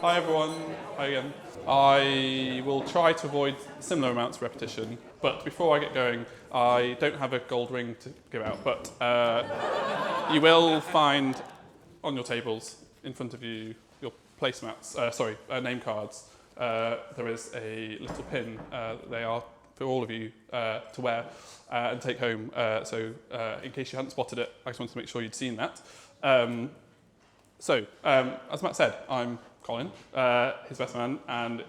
Hi everyone, hi again. I will try to avoid similar amounts of repetition, but before I get going, I don't have a gold ring to give out, but you will find on your tables, in front of you, your placemats, name cards. There is a little pin, they are for all of you to wear and take home, so in case you hadn't spotted it, I just wanted to make sure you'd seen that. As Matt said, I'm Colin, his best man, and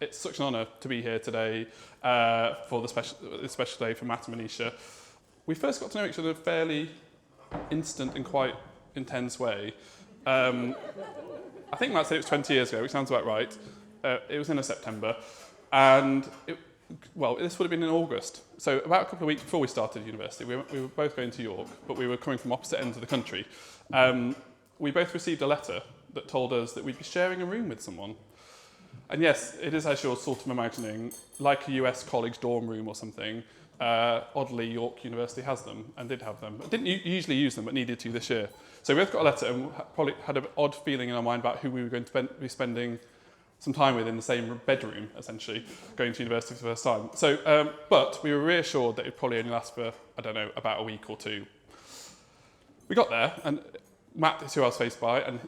it's such an honour to be here today for this special day for Matt and Manisha. We first got to know each other in a fairly instant and quite intense way. I think Matt said it was 20 years ago, which sounds about right. It was in September, and this would have been in August. So about a couple of weeks before we started university, we were both going to York, but we were coming from opposite ends of the country. We both received a letter that told us that we'd be sharing a room with someone. And yes, it is as you're sort of imagining, like a US college dorm room or something. Oddly, York University has them, and did have them. Didn't usually use them, but needed to this year. So we both got a letter and probably had an odd feeling in our mind about who we were going to be spending some time with in the same bedroom, essentially, going to university for the first time. So, but we were reassured that it'd probably only last for, I don't know, about a week or two. We got there, and Matt is who I was faced by, and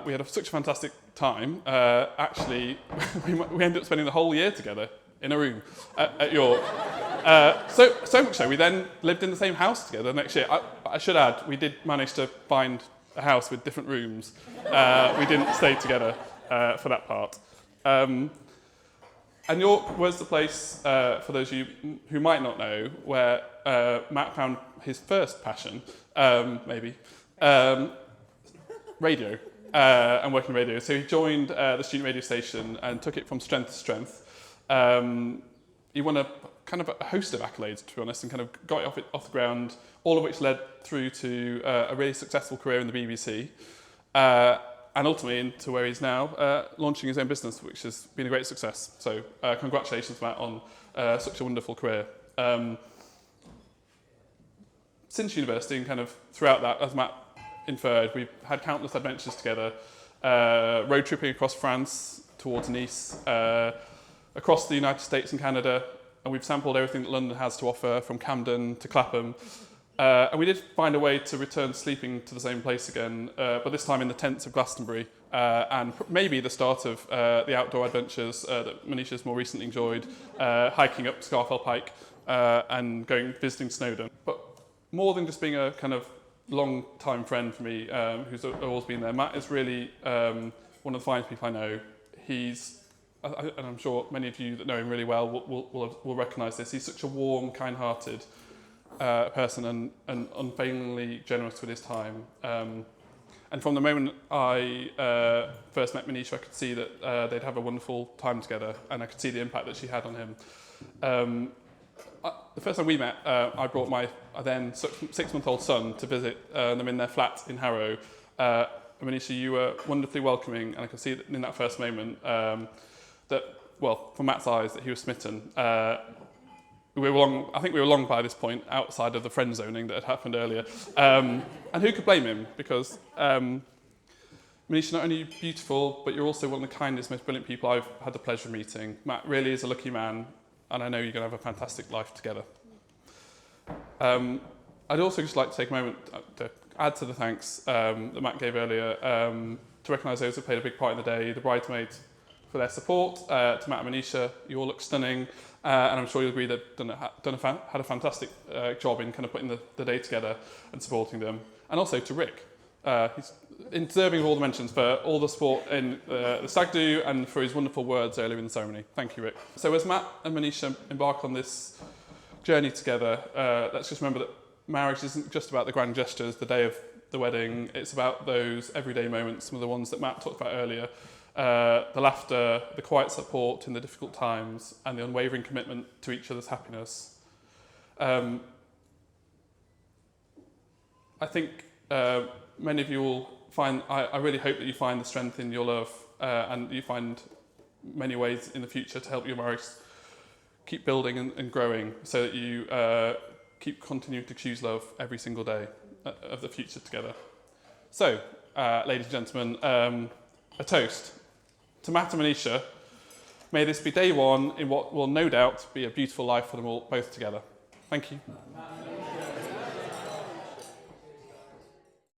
we had such a fantastic time. Actually, we ended up spending the whole year together in a room at York. So much so, we then lived in the same house together next year. I should add, we did manage to find a house with different rooms. We didn't stay together for that part. And York was the place, for those of you who might not know, where Matt found his first passion, maybe, radio and working radio. So he joined the student radio station and took it from strength to strength. He won a host of accolades, to be honest, and kind of got it off the ground, all of which led through to a really successful career in the BBC, and ultimately into where he's now, launching his own business, which has been a great success. So congratulations, Matt, on such a wonderful career. Since university and kind of throughout that, as Matt inferred, we've had countless adventures together, road tripping across France towards Nice, across the United States and Canada, and we've sampled everything that London has to offer, from Camden to Clapham. And we did find a way to return sleeping to the same place again, but this time in the tents of Glastonbury, and maybe the start of the outdoor adventures that Manisha's more recently enjoyed, hiking up Scafell Pike and visiting Snowdon. But more than just being a kind of long-time friend for me, who's always been there, Matt is really one of the finest people I know. And I'm sure many of you that know him really well will recognise this. He's such a warm, kind-hearted person and unfailingly generous with his time. And from the moment I first met Manisha, I could see that they'd have a wonderful time together, and I could see the impact that she had on him. The first time we met, I brought my then 6-month-old son to visit them in their flat in Harrow. Manisha, you were wonderfully welcoming, and I could see that in that first moment that, from Matt's eyes, that he was smitten. I think we were long by this point, outside of the friend zoning that had happened earlier. And who could blame him? Because Manisha, not only beautiful, but you're also one of the kindest, most brilliant people I've had the pleasure of meeting. Matt really is a lucky man, and I know you're going to have a fantastic life together. I'd also just like to take a moment to add to the thanks that Matt gave earlier, to recognise those who played a big part in the day, the bridesmaids for their support, to Matt and Manisha, you all look stunning, and I'm sure you'll agree they've had a fantastic job in kind of putting the day together and supporting them. And also to Rick. He's deserving of all the mentions for all the support in the stag do and for his wonderful words earlier in the ceremony. Thank you, Rick. So as Matt and Manisha embark on this journey together, let's just remember that marriage isn't just about the grand gestures, the day of the wedding. It's about those everyday moments, some of the ones that Matt talked about earlier, the laughter, the quiet support in the difficult times, and the unwavering commitment to each other's happiness. I think many of you will find, I really hope that you find the strength in your love, and you find many ways in the future to help your marriage keep building and growing, so that you keep continuing to choose love every single day of the future together. So, ladies and gentlemen, a toast. to Matt and Manisha, may this be day one in what will no doubt be a beautiful life for them all, both together. Thank you.